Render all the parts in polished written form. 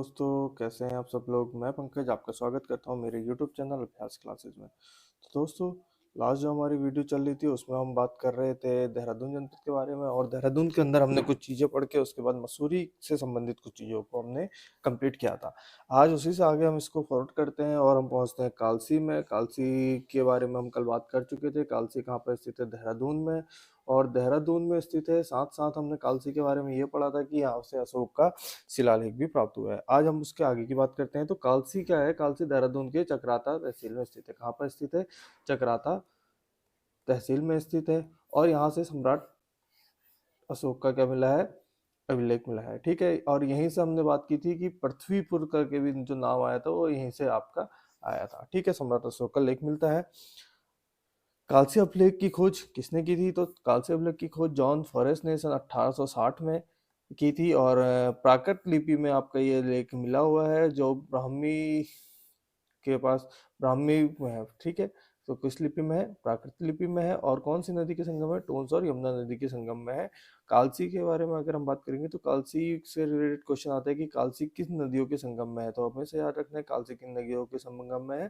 दोस्तों, कैसे हैं आप सब लोग। मैं पंकज आपका स्वागत करता हूं मेरे यूट्यूब चैनल अभ्यास क्लासेस में। तो दोस्तों, लास्ट जो हमारी वीडियो चल रही थी उसमें हम बात कर रहे थे देहरादून जनपद के बारे में, और देहरादून के अंदर हमने कुछ चीज़ें पढ़ के उसके बाद मसूरी से संबंधित कुछ चीज़ों को हमने कंप्लीट किया था। आज उसी से आगे हम इसको फॉरवर्ड करते हैं और हम पहुंचते हैं कालसी में। कालसी के बारे में हम कल बात कर चुके थे। कालसी कहाँ पर स्थित है? देहरादून में। और देहरादून में स्थित है। साथ साथ हमने कालसी के बारे में ये पढ़ा था कि यहाँ से अशोक का शिलालेख भी प्राप्त हुआ है। आज हम उसके आगे की बात करते हैं। तो कालसी क्या है? कालसी देहरादून के चकराता तहसील में स्थित है। कहाँ पर स्थित है? चकराता तहसील में स्थित है। और यहाँ से सम्राट अशोक का क्या मिला है? अभिलेख मिला है। ठीक है। और यहीं से हमने बात की थी कि पृथ्वीपुर करके भी जो नाम आया था वो यहीं से आपका आया था। ठीक है। सम्राट अशोक का लेख मिलता है। कालसी अभिलेख की खोज किसने की थी? तो कालसी अभिलेख की खोज जॉन फॉरेस्ट ने सन 1860 में की थी। और प्राकृत लिपि में आपका ये लेख मिला हुआ है जो ब्राह्मी के पास ब्राह्मी में है। ठीक है। तो किस लिपि में है? प्राकृत लिपि में है। और कौन सी नदी के संगम है? टोंस और यमुना नदी के संगम में है। कालसी के बारे में अगर हम बात करेंगे तो कालसी से रिलेटेड क्वेश्चन आता है कि कालसी किस नदियों के संगम में है। तो हमें से याद रखना है कालसी किन नदियों के संगम में है?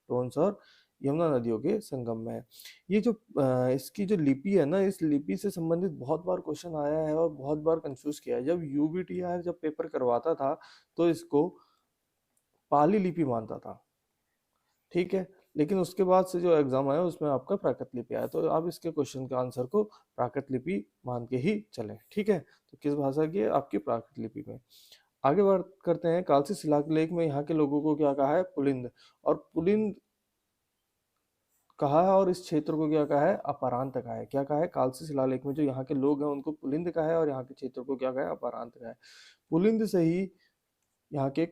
टोंस और यमुना नदियों के संगम में है। ये जो इसकी जो लिपि है ना, इस लिपि से संबंधित बहुत बार क्वेश्चन आया है और बहुत बार कंफ्यूज किया है। जब यूबीटीआर जब पेपर करवाता था तो इसको पाली लिपि मानता था। ठीक है। लेकिन उसके बाद से जो एग्जाम आया उसमें आपका प्राकृत लिपि आया, तो आप इसके क्वेश्चन का आंसर को प्राकृत लिपि मान के ही चलें। ठीक है। तो किस भाषा की है? आपकी प्राकृत लिपि में। आगे बात करते हैं। कालसी शिलालेख में यहाँ के लोगों को क्या कहा है? पुलिंद। और पुलिंद कहा है। और इस क्षेत्र को क्या कहा है? अपरांत कहा है। क्या कहा है? कालसी शिलालेख में जो यहाँ के लोग हैं उनको पुलिंद कहा है और यहाँ के क्षेत्र को क्या कहा है? अपरांत कहा है। पुलिंद से ही यहाँ के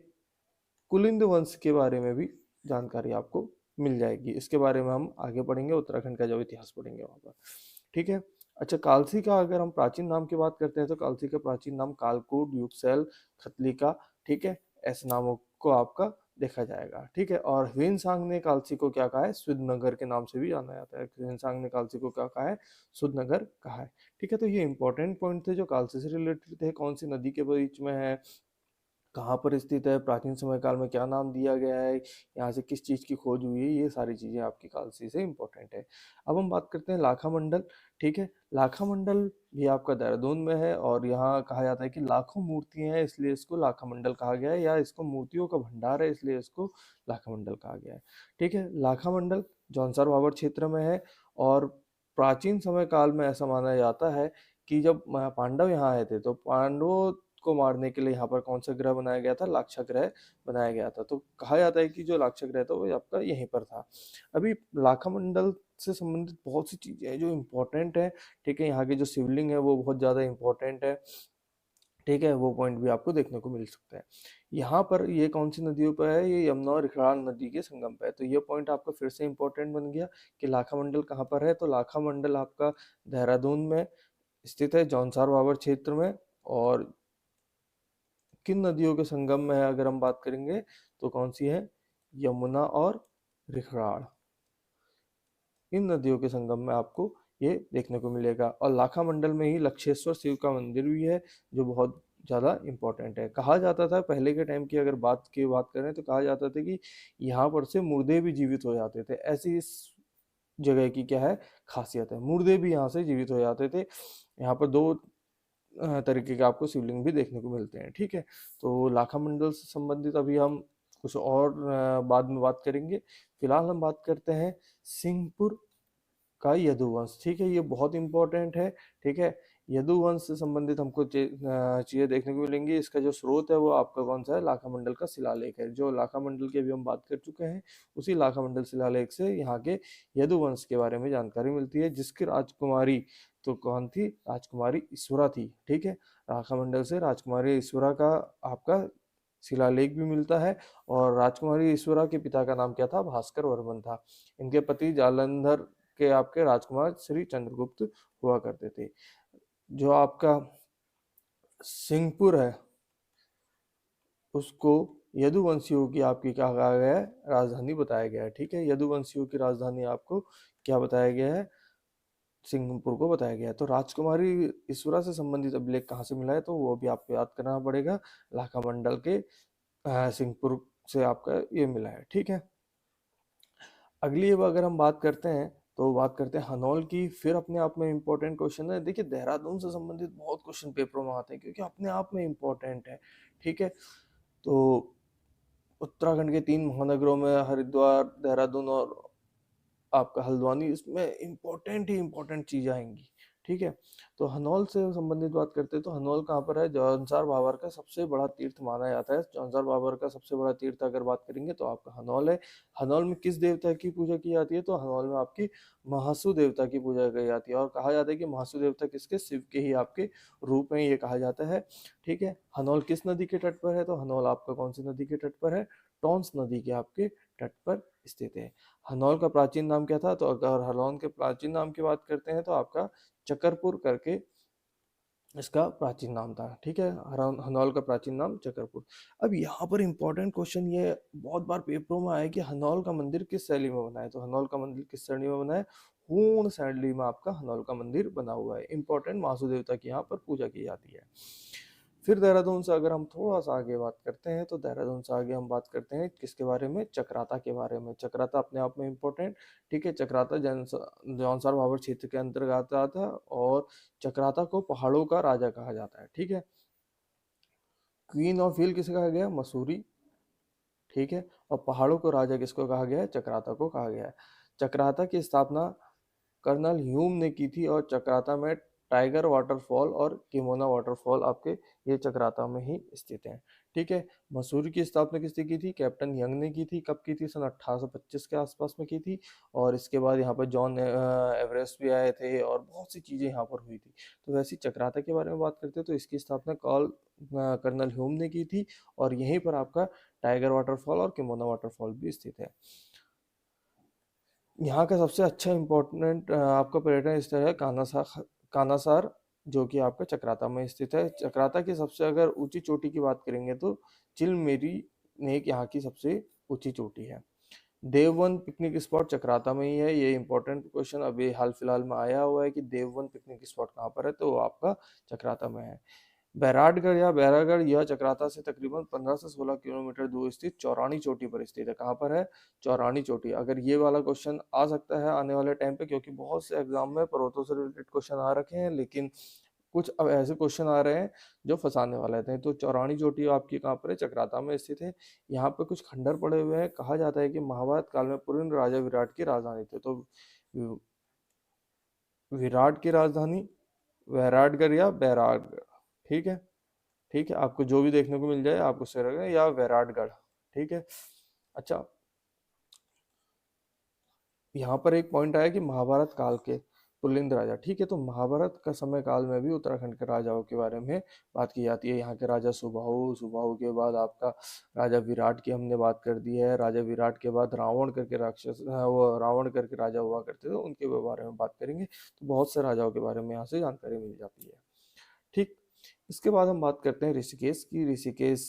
कुलिंद वंश के बारे में भी जानकारी आपको मिल जाएगी। इसके बारे में हम आगे पढ़ेंगे, उत्तराखंड का जब इतिहास पढ़ेंगे वहां पर। ठीक है। अच्छा, कालसी का अगर हम प्राचीन नाम की बात करते हैं तो कालसी का प्राचीन नाम कालकूट, युगसैल, खतलिका, ठीक है, ऐसे नामों को आपका देखा जाएगा। ठीक है। और ह्वेनसांग ने कालसी को क्या कहा है? सुधनगर के नाम से भी जाना जाता है। ह्वेनसांग ने कालसी को क्या कहा है? सुधनगर कहा है। ठीक है। तो ये इंपॉर्टेंट पॉइंट थे जो कालसी से रिलेटेड थे। कौन सी नदी के बीच में है, कहाँ पर स्थित है, प्राचीन समय काल में क्या नाम दिया गया है, यहाँ से किस चीज़ की खोज हुई है, ये सारी चीज़ें आपकी कालसी से इंपॉर्टेंट है। अब हम बात करते हैं लाखा मंडल। ठीक है। लाखा मंडल भी आपका देहरादून में है और यहाँ कहा जाता है कि लाखों मूर्तियां हैं इसलिए इसको लाखा मंडल कहा गया है, या इसको मूर्तियों का भंडार है इसलिए इसको लाखा मंडल कहा गया है। ठीक है। लाखा मंडल जौनसर भाबर क्षेत्र में है। और प्राचीन समय काल में ऐसा माना जाता है कि जब पांडव यहाँ आए थे तो पांडवों को मारने के लिए यहाँ पर कौन सा ग्रह बनाया गया था? लाक्षा ग्रह बनाया गया था। तो कहा जाता है कि जो लाक्षा ग्रह था वो आपका यहीं पर था। अभी लाखा मंडल से संबंधित बहुत सी चीजें हैं जो इम्पोर्टेंट है। ठीक है। यहाँ की जो शिवलिंग है वो बहुत ज्यादा इम्पोर्टेंट है। ठीक है। वो पॉइंट भी आपको देखने को मिल सकता है। यहाँ पर ये कौन सी नदियों पर है? ये यमुना और रिखराल नदी के संगम पे है। तो ये पॉइंट आपका फिर से इम्पोर्टेंट बन गया कि लाखा मंडल कहाँ पर है। तो लाखा मंडल आपका देहरादून में स्थित है, जौनसार भाबर क्षेत्र में। और किन नदियों के संगम में है अगर हम बात करेंगे तो कौन सी है? यमुना और रिखराड़। इन नदियों के संगम में आपको ये देखने को मिलेगा। और लाखा मंडल में ही लक्षेश्वर शिव का मंदिर भी है जो बहुत ज्यादा इंपॉर्टेंट है। कहा जाता था पहले के टाइम की अगर बात करें तो कहा जाता था कि यहाँ पर से मुर्दे भी जीवित हो जाते थे। ऐसी इस जगह की क्या है? खासियत है। मुर्दे भी यहाँ से जीवित हो जाते थे। यहाँ पर दो तरीके के आपको शिवलिंग भी देखने को मिलते हैं। ठीक है। तो लाखा मंडल से संबंधित अभी हम कुछ और बाद में बात करेंगे। फिलहाल हम बात करते हैं सिंहपुर का यदुवंश। ठीक है। ये बहुत इंपॉर्टेंट है। ठीक है। यदुवंश से संबंधित हमको चीजें देखने को मिलेंगी। इसका जो स्रोत है वो आपका कौन सा है? लाखा मंडल का शिलालेख है। जो लाखा मंडल की अभी हम बात कर चुके हैं उसी लाखा मंडल शिलालेख से यहाँ के यदुवंश के बारे में जानकारी मिलती है, जिसकी राजकुमारी तो कौन थी? राजकुमारी ईश्वरा थी। ठीक है। लाखा मंडल से राजकुमारी ईश्वरा का आपका शिलालेख भी मिलता है। और राजकुमारी ईश्वरा के पिता का नाम क्या था? भास्कर वर्मन था। इनके पति जालंधर के आपके राजकुमार श्री चंद्रगुप्त हुआ करते थे। जो आपका सिंहपुर है उसको यदुवंशियों की आपकी क्या कहा गया है? राजधानी बताया गया है। ठीक है। यदुवंशियों की राजधानी आपको क्या बताया गया है? सिंहपुर को बताया गया है। तो राजकुमारी ईश्वरा से संबंधित अभिलेख कहाँ से मिला है? तो वो भी आपको याद करना पड़ेगा। लाखा मंडल के सिंहपुर से आपका ये मिला है। ठीक है, अगली अब अगर हम बात करते हैं तो बात करते हैं हनौल की। फिर अपने आप में इम्पोर्टेंट क्वेश्चन है, देखिए देहरादून से संबंधित बहुत क्वेश्चन पेपरों में आते हैं क्योंकि अपने आप में इम्पोर्टेंट है। ठीक है, तो उत्तराखंड के 3 महानगरों में हरिद्वार, देहरादून और आपका हल्द्वानी, इसमें इम्पोर्टेंट ही इम्पोर्टेंट चीज़ आएंगी। ठीक है, तो हनौल से संबंधित बात करते हैं तो हनौल कहाँ पर है? जौनसार बाबर का सबसे बड़ा तीर्थ माना जाता है। जौनसार बाबर का सबसे बड़ा तीर्थ अगर बात करेंगे तो आपका हनौल है। हनौल में किस देवता की पूजा की जाती है? तो हनौल में आपकी महासु देवता की पूजा की जाती है, और कहा जाता है कि महासु देवता किसके? शिव के ही आपके रूप में ये कहा जाता है। ठीक है, हनौल किस नदी के तट पर है? तो हनौल आपका कौन सी नदी के तट पर है? टॉन्स नदी के आपके तट पर स्थित है। हनौल का प्राचीन नाम क्या था? तो अगर हनौल के प्राचीन नाम की बात करते हैं तो आपका चकरपुर करके इसका प्राचीन नाम था। ठीक है, हनौल का प्राचीन नाम चकरपुर। अब यहाँ पर इंपॉर्टेंट क्वेश्चन ये बहुत बार पेपरों में आया कि हनौल का मंदिर किस शैली में बना है? तो हनौल का मंदिर किस शैली में बना है? हूण शैली में आपका हनौल का मंदिर बना हुआ है। इंपॉर्टेंट, महासु देवता की यहाँ पर पूजा की जाती है। फिर देहरादून से अगर हम थोड़ा सा आगे बात करते हैं तो देहरादून से आगे हम बात करते हैं किसके बारे में? चक्राता के बारे में। चक्राता अपने आप में इम्पोर्टेंट। ठीक है, चक्राता जौनसार भाबर क्षेत्र के अंतर्गत आता है और चक्राता को पहाड़ों का राजा कहा जाता है। ठीक है, क्वीन ऑफ हिल किसे कहा गया? मसूरी। ठीक है, और पहाड़ों को राजा किसको कहा गया है? चक्राता को कहा गया है। चक्राता की स्थापना कर्नल ह्यूम ने की थी, और चक्राता में टाइगर वाटरफॉल और किमोना वाटरफॉल आपके ये चक्राता में ही स्थित हैं। ठीक है, मसूरी की स्थापना किसने की थी? कैप्टन यंग ने की थी। कब की थी? सन 1825 के आसपास में की थी। और इसके बाद यहाँ पर जॉन एवरेस्ट भी आए थे और बहुत सी चीज़ें यहाँ पर हुई थी। तो वैसे चक्राता के बारे में बात करते हैं तो इसकी स्थापना कर्नल ह्यूम ने की थी, और यहीं पर आपका टाइगर वाटरफॉल और किमोना वाटरफॉल भी स्थित है। यहाँ का सबसे अच्छा इम्पोर्टेंट आपका पर्यटन स्थल है कानासार, जो कि आपका चक्राता में स्थित है। चक्राता की सबसे अगर ऊंची चोटी की बात करेंगे तो चिलमेरी नेक यहाँ की सबसे ऊंची चोटी है। देववन पिकनिक स्पॉट चक्राता में ही है। ये इंपॉर्टेंट क्वेश्चन अभी हाल फिलहाल में आया हुआ है कि देववन पिकनिक स्पॉट कहाँ पर है? तो वो आपका चक्राता में है। बैराटगढ़ या बैरागढ़ यह चक्राता से तकरीबन 15 से 16 किलोमीटर दूर स्थित चौरानी चोटी पर स्थित है। कहाँ पर है? चौरानी चोटी। अगर ये वाला क्वेश्चन आ सकता है आने वाले टाइम पे, क्योंकि बहुत से एग्जाम में पर्वतों से रिलेटेड क्वेश्चन आ रखे हैं, लेकिन कुछ अब ऐसे क्वेश्चन आ रहे हैं जो फंसाने वाले थे। तो चौरानी चोटी आपकी कहाँ पर है? चक्राता में स्थित है। यहाँ पे कुछ खंडर पड़े हुए हैं। कहा जाता है कि महाभारत काल में पुरंदर राजा विराट की राजधानी थे। तो विराट की राजधानी वैराटगढ़ या बैरागढ़। ठीक है, ठीक है, आपको जो भी देखने को मिल जाए आप उससे रखें, या वैराटगढ़। ठीक है, अच्छा, यहाँ पर एक पॉइंट आया कि महाभारत काल के पुलिंद राजा। ठीक है, तो महाभारत का समय काल में भी उत्तराखंड के राजाओं के बारे में बात की जाती है। यहाँ के राजा सुबाहु, सुबाहु के बाद आपका राजा विराट की हमने बात कर दी है। राजा विराट के बाद रावण करके राक्षस, वो रावण करके राजा हुआ करते थे, उनके बारे में बात करेंगे। तो बहुत से राजाओं के बारे में यहाँ से जानकारी मिल जाती है। ठीक, इसके बाद हम बात करते हैं ऋषिकेश की। ऋषिकेश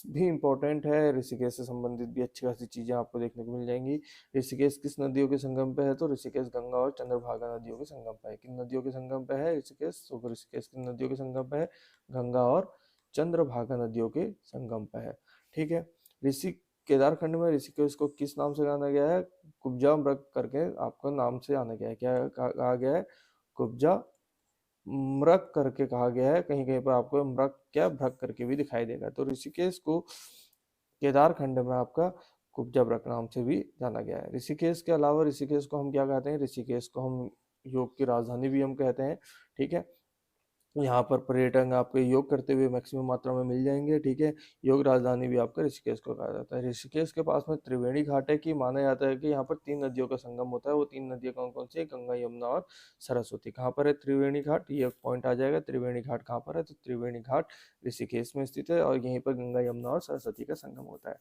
भी इम्पोर्टेंट है। ऋषिकेश से संबंधित भी अच्छी खासी चीजें आपको देखने को मिल जाएंगी। ऋषिकेश किस नदियों के संगम पे है? तो ऋषिकेश गंगा और चंद्रभागा नदियों के संगम पे है। किन नदियों के संगम पे है ऋषिकेश? तो ऋषिकेश किन नदियों के संगम पे है? गंगा और चंद्रभागा नदियों के संगम पे है। ठीक है, ऋषि केदारखंड में ऋषिकेश को किस नाम से जाना गया है? कुब्जा मृग करके आपका नाम से जाना गया है। क्या कहा गया है? कुब्जा मृग करके कहा गया है। कहीं कहीं पर आपको मृग क्या भ्रग करके भी दिखाई देगा। तो ऋषिकेश को केदारखंड में आपका कुब्जा मृग नाम से भी जाना गया है। ऋषिकेश के अलावा ऋषिकेश को हम क्या कहते हैं? ऋषिकेश को हम योग की राजधानी भी हम कहते हैं। ठीक है, यहाँ पर पर्यटक आपके योग करते हुए मैक्सिमम मात्रा में मिल जाएंगे। ठीक है, योग राजधानी भी आपका ऋषिकेश को कहा जाता है। ऋषिकेश के पास में त्रिवेणी घाट है, कि माना जाता है कि यहाँ पर 3 नदियों का संगम होता है। वो 3 नदियाँ कौन कौन सी है? गंगा, यमुना और सरस्वती। कहाँ पर है त्रिवेणी घाट? ये पॉइंट आ जाएगा। त्रिवेणी घाट कहाँ पर है? तो त्रिवेणी घाट ऋषिकेश में स्थित है, और यहीं पर गंगा, यमुना और सरस्वती का संगम होता है।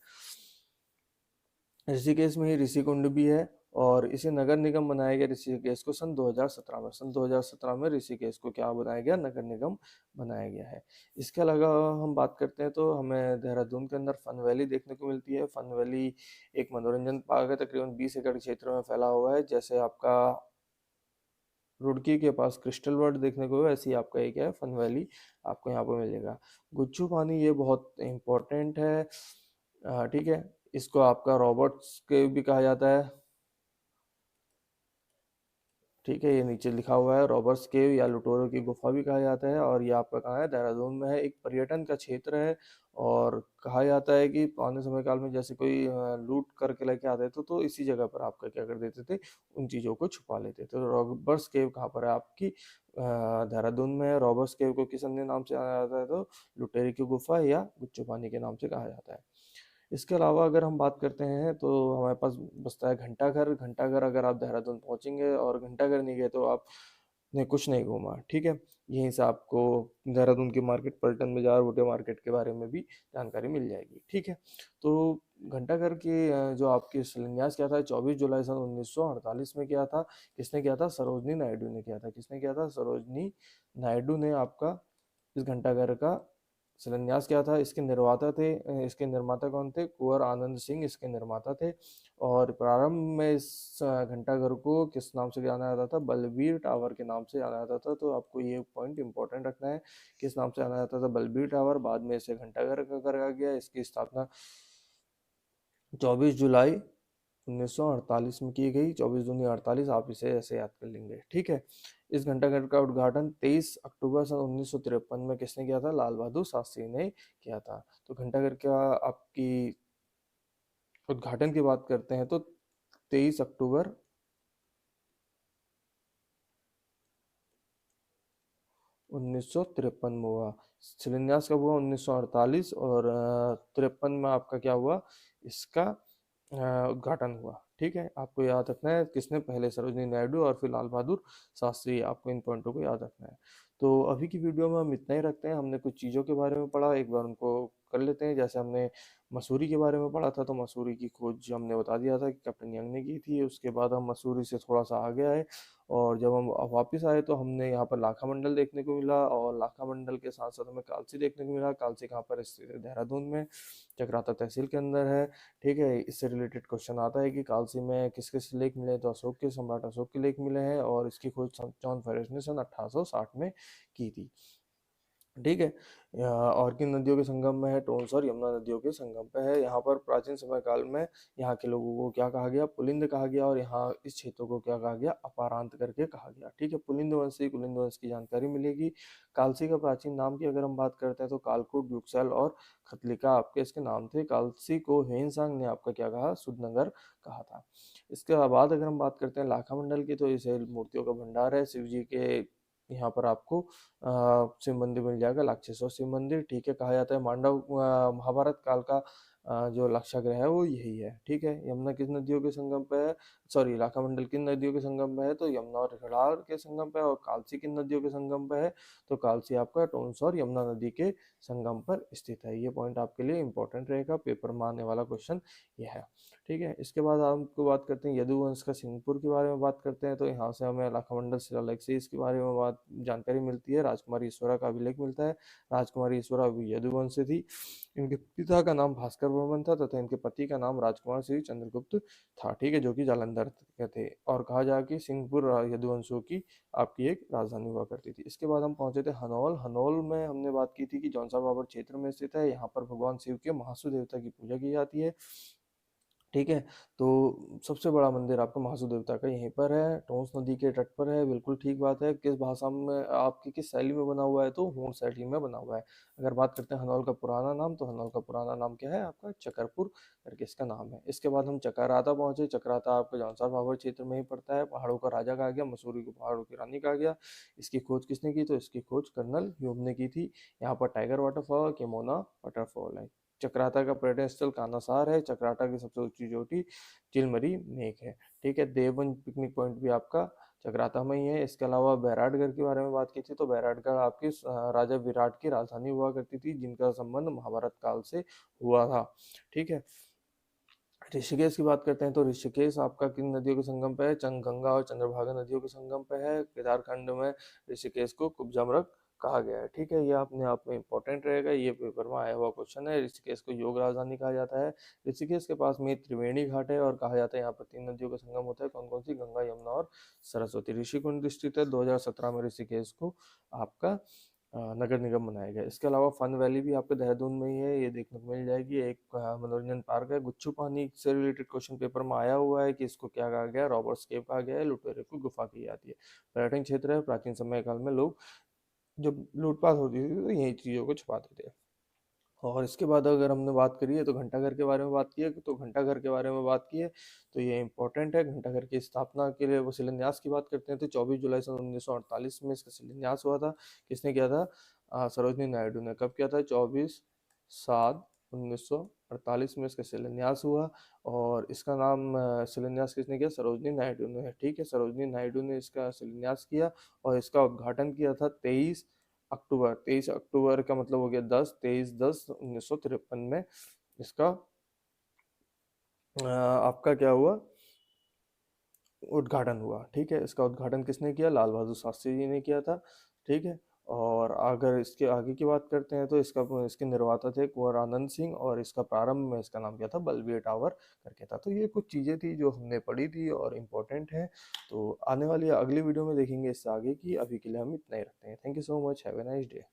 ऋषिकेश में ही ऋषिकुंड भी है, और इसे नगर निगम बनाया गया ऋषिकेश को सन 2017 में। सन 2017 में ऋषिकेश को क्या बनाया गया? नगर निगम बनाया गया है। इसके अलावा हम बात करते हैं तो हमें देहरादून के अंदर फन वैली देखने को मिलती है। फन वैली एक मनोरंजन पार्क है, तकरीबन 20 एकड़ क्षेत्र में फैला हुआ है। जैसे आपका रुड़की के पास क्रिस्टल वर्ड देखने को है, ऐसे ही आपका एक है फन वैली आपको यहाँ पर मिलेगा। गुच्चू पानी ये बहुत इंपॉर्टेंट है, ठीक है। इसको आपका रॉबर्ट्स के भी कहा जाता है, ठीक है। ये नीचे लिखा हुआ है, रॉबर्ट्स केव या लुटेरों की गुफा भी कहा जाता है, और ये आपका कहाँ है, देहरादून में है। एक पर्यटन का क्षेत्र है, और कहा जाता है कि पुराने समय काल में जैसे कोई लूट करके लेके आते थे तो इसी जगह पर आपका क्या कर देते थे, उन चीज़ों को छुपा लेते थे। तो रॉबर्ट्स केव कहाँ पर है आपकी, देहरादून में है। रॉबर्ट्स केव को किस अन्य नाम से जाना जाता है, तो लुटेरे की गुफा या गुच्चू पानी के नाम से कहा जाता है। इसके अलावा अगर हम बात करते हैं तो हमारे पास बचता है घंटाघर। घंटाघर अगर आप देहरादून पहुंचेंगे और घंटाघर नहीं गए तो आपने कुछ नहीं घूमा, ठीक है। यहीं से आपको देहरादून की मार्केट, पलटन बाजार, भुटिया मार्केट के बारे में भी जानकारी मिल जाएगी, ठीक है। तो घंटाघर की जो आपकी शिलान्यास किया था 24 जुलाई सन 1948 में किया था। किसने किया था, सरोजनी नायडू ने किया था। किसने किया था, सरोजनी नायडू ने आपका इस घंटाघर का शिलान्यास किया था। इसके निर्माता थे, इसके निर्माता कौन थे, कुंवर आनंद सिंह इसके निर्माता थे। और प्रारंभ में इस घंटाघर को किस नाम से जाना जाता था, बलबीर टावर के नाम से जाना जाता था। तो आपको ये पॉइंट इंपॉर्टेंट रखना है, किस नाम से जाना जाता था, बलबीर टावर। बाद में इसे घंटाघर का करा गया। इसकी स्थापना 24 जुलाई 1948 में की गई। 24 दूनी 48, आप इसे ऐसे याद कर लेंगे, ठीक है। इस घंटाघर का उद्घाटन 23 अक्टूबर सन 1953 में किसने किया था, लाल बहादुर शास्त्री ने किया था। तो घंटाघर का आपकी उद्घाटन की बात करते हैं तो 23 अक्टूबर 1953 में हुआ। शिलान्यास कब हुआ, 1948, और 53 में आपका क्या हुआ, इसका उद्घाटन हुआ, ठीक है। आपको याद रखना है किसने, पहले सरोजनी नायडू और फिर लाल बहादुर शास्त्री। आपको इन पॉइंटों को याद रखना है। तो अभी की वीडियो में हम इतना ही रखते हैं। हमने कुछ चीज़ों के बारे में पढ़ा, एक बार उनको कर लेते हैं। जैसे हमने मसूरी के बारे में पढ़ा था, तो मसूरी की खोज हमने बता दिया था कि कैप्टन यंग ने की थी। उसके बाद हम मसूरी से थोड़ा सा आगे आए, और जब हम वापस आए तो हमने यहाँ पर लाखा मंडल देखने को मिला, और लाखा मंडल के साथ साथ हमें कालसी देखने को मिला। कालसी कहाँ पर स्थित है, देहरादून में, चक्राता तहसील के अंदर है, ठीक है। इससे रिलेटेड क्वेश्चन आता है कि कालसी में किस किस लेक मिले, तो अशोक के, सम्राट अशोक के लेक मिले हैं, और इसकी खोज जॉन फॉरेस्ट ने सन 1860 में की थी, ठीक है। और किन नदियों के संगम में है, टोंस और यमुना नदियों के संगम पे है। यहाँ पर प्राचीन समय काल में यहाँ के लोगों को क्या कहा गया, पुलिंद कहा गया, और यहाँ इस क्षेत्र को क्या कहा गया, अपारांत करके कहा गया, ठीक है। पुलिंद वंश से कुलिंद वंश की जानकारी मिलेगी। कालसी का प्राचीन नाम की अगर हम बात करते हैं तो कालकूट, युक्सल और खतलिका आपके इसके नाम थे। कालसी को ह्वेनसांग ने आपका क्या कहा, सुदनगर कहा था। इसके बाद अगर हम बात करते हैं लाखा मंडल की, तो इसे मूर्तियों का भंडार है। शिव जी के यहाँ पर आपको शिव मंदिर मिल जाएगा, लाक्षेश्वर शिव मंदिर, ठीक है। कहा जाता है मांडव महाभारत काल का जो लाक्षागृह है वो यही है, ठीक है। यमुना किस नदियों के संगम पे है, सॉरी, लाखा मंडल किन नदियों के संगम पे है, तो यमुना और हिड़ार के संगम पे है। और कालसी किन नदियों के संगम पे है, तो कालसी आपका टोंस और यमुना नदी के संगम पर स्थित है। ये पॉइंट आपके लिए इंपॉर्टेंट रहेगा, पेपर में आने वाला क्वेश्चन ये है, ठीक है। इसके बाद हमको बात करते हैं यदुवंश का सिंहपुर के बारे में बात करते हैं। तो यहाँ से हमें लाखामंडल शिलालेख से इसके बारे में बात जानकारी मिलती है। राजकुमारी ईश्वरा का अभिलेख मिलता है। राजकुमारी ईश्वरा भी यदुवंश से थी। इनके पिता का नाम भास्कर वर्मन था, तथा इनके पति का नाम राजकुमार श्री चंद्रगुप्त था, ठीक है, जो कि जालंधर के थे। और कहा जाए कि सिंहपुर यदुवंशों की आपकी एक राजधानी हुआ करती थी। इसके बाद हम पहुंचे थे हनौल। हनौल में हमने बात की थी कि जौनसा बाबर क्षेत्र में स्थित है। यहाँ पर भगवान शिव के महासु देवता की पूजा की जाती है, ठीक है। तो सबसे बड़ा मंदिर आपका महासू देवता का यहीं पर है, टोंस नदी के तट पर है, बिल्कुल ठीक बात है। किस भाषा में आपकी, किस शैली में बना हुआ है, तो हूण शैली में बना हुआ है। अगर बात करते हैं हनौल का पुराना नाम, तो हनौल का पुराना नाम क्या है आपका, चकरपुर करके इसका नाम है। इसके बाद हम चकराता पहुंचे। चकराता आपका जौनसार भावर क्षेत्र में ही पड़ता है। पहाड़ों का राजा कहा गया, मसूरी को पहाड़ों की रानी कहा गया। इसकी खोज किसने की, तो इसकी खोज कर्नल ह्यूम ने की थी। यहाँ पर टाइगर वाटरफॉल, केमोना वाटरफॉल है। चक्राता का पर्यटन स्थल कानासार है। चक्राता की सबसे ऊंची चोटी चिलमरी नेक है, ठीक है। देवबंद पिकनिक पॉइंट भी आपका चक्राता में ही है। इसके अलावा बैराटगढ़ के बारे में बात की थी, तो बैराटगढ़ आपकी राजा विराट की राजधानी हुआ करती थी, जिनका संबंध महाभारत काल से हुआ था, ठीक है। ऋषिकेश की बात करते हैं तो ऋषिकेश आपका किन नदियों के संगम पे है, गंगा और चंद्रभागा नदियों के संगम पे है। केदारखंड में ऋषिकेश को कुब्जा मृग कहा गया है। ठीक है, ये अपने आप में इंपॉर्टेंट रहेगा, ये पेपर में आया हुआ क्वेश्चन है। ऋषिकेश को योग राजधानी कहा जाता है। ऋषिकेश के पास में त्रिवेणी घाट है और कहा जाता है यहाँ पर 3 नदियों का संगम होता है। कौन कौन सी? गंगा, यमुना और सरस्वती। ऋषिकुंड स्थित है। 2017 में ऋषिकेश को आपका नगर निगम बनाया गया। इसके अलावा फन वैली भी आपके देहरादून में ही है, ये देखने को मिल जाएगी। एक मनोरंजन पार्क है। गुच्छू पानी से रिलेटेड क्वेश्चन पेपर में आया हुआ है कि इसको क्या कहा गया है? रॉबर्ट्स केव कहा गया है। लुटेरे को गुफा कही जाती है। पर्यटन क्षेत्र है। प्राचीन समय काल में लोग जब लूटपाट होती थी तो यही चीज़ों को छुपाते थे। और इसके बाद अगर हमने बात करी है तो घंटाघर के बारे में बात की है, तो घंटाघर के बारे में बात की है तो ये इंपॉर्टेंट है। घंटाघर की स्थापना के लिए वो शिलान्यास की बात करते हैं तो 24 जुलाई सन 1948 में इसका शिलान्यास हुआ था। किसने किया था? सरोजनी नायडू ने। कब किया था? 24/7/1948 में इसका शिलान्यास हुआ। और इसका नाम शिलान्यास किसने किया? सरोजनी नायडू ने। ठीक है, सरोजनी नायडू ने इसका शिलान्यास किया और इसका उद्घाटन किया था 23 अक्टूबर। 23 अक्टूबर का मतलब हो गया 23/10/1953 में इसका आपका क्या हुआ? उद्घाटन हुआ। ठीक है, इसका उद्घाटन किसने किया? लाल बहादुर शास्त्री जी ने किया था। ठीक है, और अगर इसके आगे की बात करते हैं तो इसके निर्माता थे कुंवर आनंद सिंह और इसका प्रारंभ में इसका नाम क्या था? बलबीर टावर करके था। तो ये कुछ चीज़ें थी जो हमने पढ़ी थी और इम्पोर्टेंट है। तो आने वाली अगली वीडियो में देखेंगे इससे आगे की। अभी के लिए हम इतना ही रखते हैं। Thank you so much. Have a nice day.